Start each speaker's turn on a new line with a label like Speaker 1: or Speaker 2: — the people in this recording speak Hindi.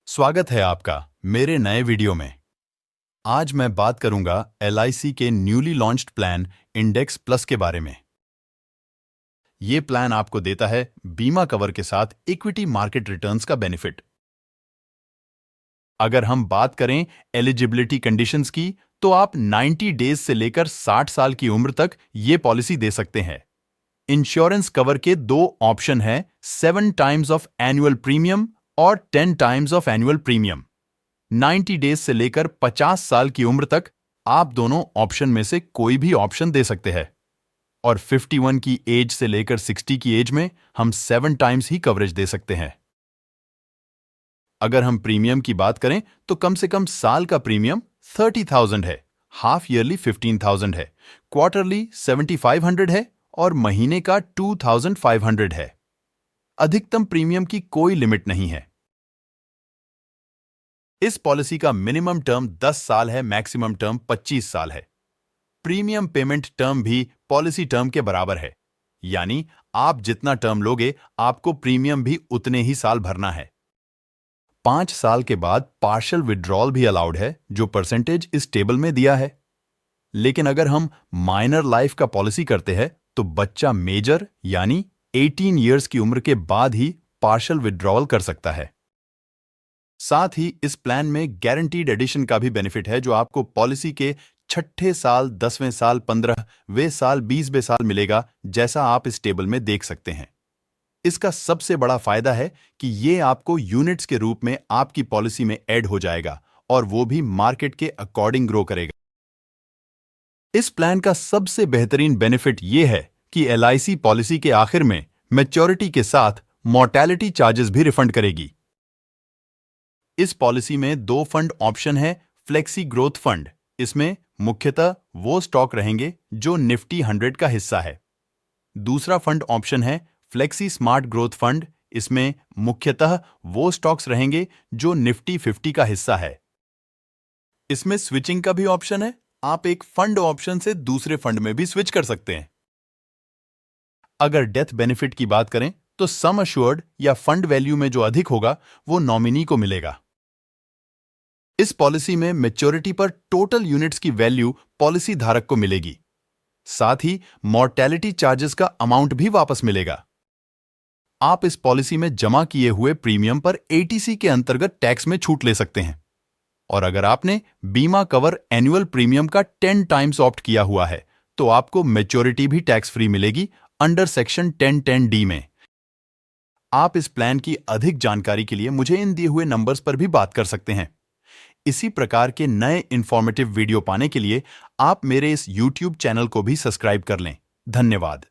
Speaker 1: स्वागत है आपका मेरे नए वीडियो में। आज मैं बात करूंगा LIC के newly launched plan index plus के बारे में। ये प्लान आपको देता है बीमा कवर के साथ इक्विटी मार्केट रिटर्न्स का बेनिफिट। अगर हम बात करें एलिजिबिलिटी कंडीशंस की, तो आप 90 डेज से लेकर 60 साल की उम्र तक ये पॉलिसी दे सकते हैं। इंश्योरेंस कवर के दो ऑप्शन हैं, 7 टाइम्स ऑफ एनुअल प्रीमियम और 10 times of annual premium. 90 days से लेकर 50 साल की उम्र तक आप दोनों ऑप्शन में से कोई भी ऑप्शन दे सकते हैं। और 51 की एज से लेकर 60 की एज में हम 7 टाइम्स ही कवरेज दे सकते हैं। अगर हम प्रीमियम की बात करें तो कम से कम साल का प्रीमियम 30,000 है, हाफ ईयरली 15,000 है, क्वार्टरली 7,500 है और महीने का 2,500 है। अधिकतम प्रीमियम की कोई लिमिट नहीं है। इस पॉलिसी का मिनिमम टर्म 10 साल है, मैक्सिमम टर्म 25 साल है। प्रीमियम पेमेंट टर्म भी पॉलिसी टर्म के बराबर है, यानी आप जितना टर्म लोगे आपको प्रीमियम भी उतने ही साल भरना है। 5 साल के बाद पार्शियल विड्रॉल भी अलाउड है, जो परसेंटेज इस टेबल में दिया है। लेकिन अगर हम माइनर लाइफ का पॉलिसी करते हैं तो बच्चा मेजर यानी 18 ईयर्स की उम्र के बाद ही पार्शियल विड्रॉल कर सकता है। साथ ही इस प्लान में गारंटीड एडिशन का भी बेनिफिट है, जो आपको पॉलिसी के 6ठे साल, 10वें साल, 15वें साल, 20वें साल मिलेगा, जैसा आप इस टेबल में देख सकते हैं। इसका सबसे बड़ा फायदा है कि ये आपको यूनिट्स के रूप में आपकी पॉलिसी में ऐड हो जाएगा और वो भी मार्केट के अकॉर्डिंग ग्रो करेगा। इस प्लान का सबसे बेहतरीन बेनिफिट ये है कि LIC पॉलिसी के आखिर में मैच्योरिटी के साथ मॉर्टेलिटी चार्जेस भी रिफंड करेगी। इस पॉलिसी में दो फंड ऑप्शन है। फ्लेक्सी ग्रोथ फंड, इसमें मुख्यतः वो स्टॉक रहेंगे जो निफ्टी 100 का हिस्सा है। दूसरा फंड ऑप्शन है फ्लेक्सी स्मार्ट ग्रोथ फंड, इसमें मुख्यतः वो स्टॉक्स रहेंगे जो निफ्टी 50 का हिस्सा है। इसमें स्विचिंग का भी ऑप्शन है, आप एक फंड ऑप्शन से दूसरे फंड में भी स्विच कर सकते हैं। अगर डेथ बेनिफिट की बात करें तो सम अश्योर्ड या फंड वैल्यू में जो अधिक होगा वो नॉमिनी को मिलेगा। इस पॉलिसी में मैच्योरिटी पर टोटल यूनिट्स की वैल्यू पॉलिसी धारक को मिलेगी। साथ ही मॉर्टेलिटी चार्जेस का अमाउंट भी वापस मिलेगा। आप इस पॉलिसी में जमा किए हुए प्रीमियम पर ATC के अंतर्गत टैक्स में छूट ले सकते हैं। और अगर आपने बीमा कवर एनुअल प्रीमियम का 10 टाइम्स ऑप्ट किया हुआ है तो आपको मैच्योरिटी भी टैक्स फ्री मिलेगी अंडर सेक्शन 1010D में। आप इस प्लान की अधिक जानकारी के लिए मुझे इन दिए हुए नंबर्स पर भी बात कर सकते हैं। इसी प्रकार के नए इंफॉर्मेटिव वीडियो पाने के लिए आप मेरे इस YouTube चैनल को भी सब्सक्राइब कर लें। धन्यवाद।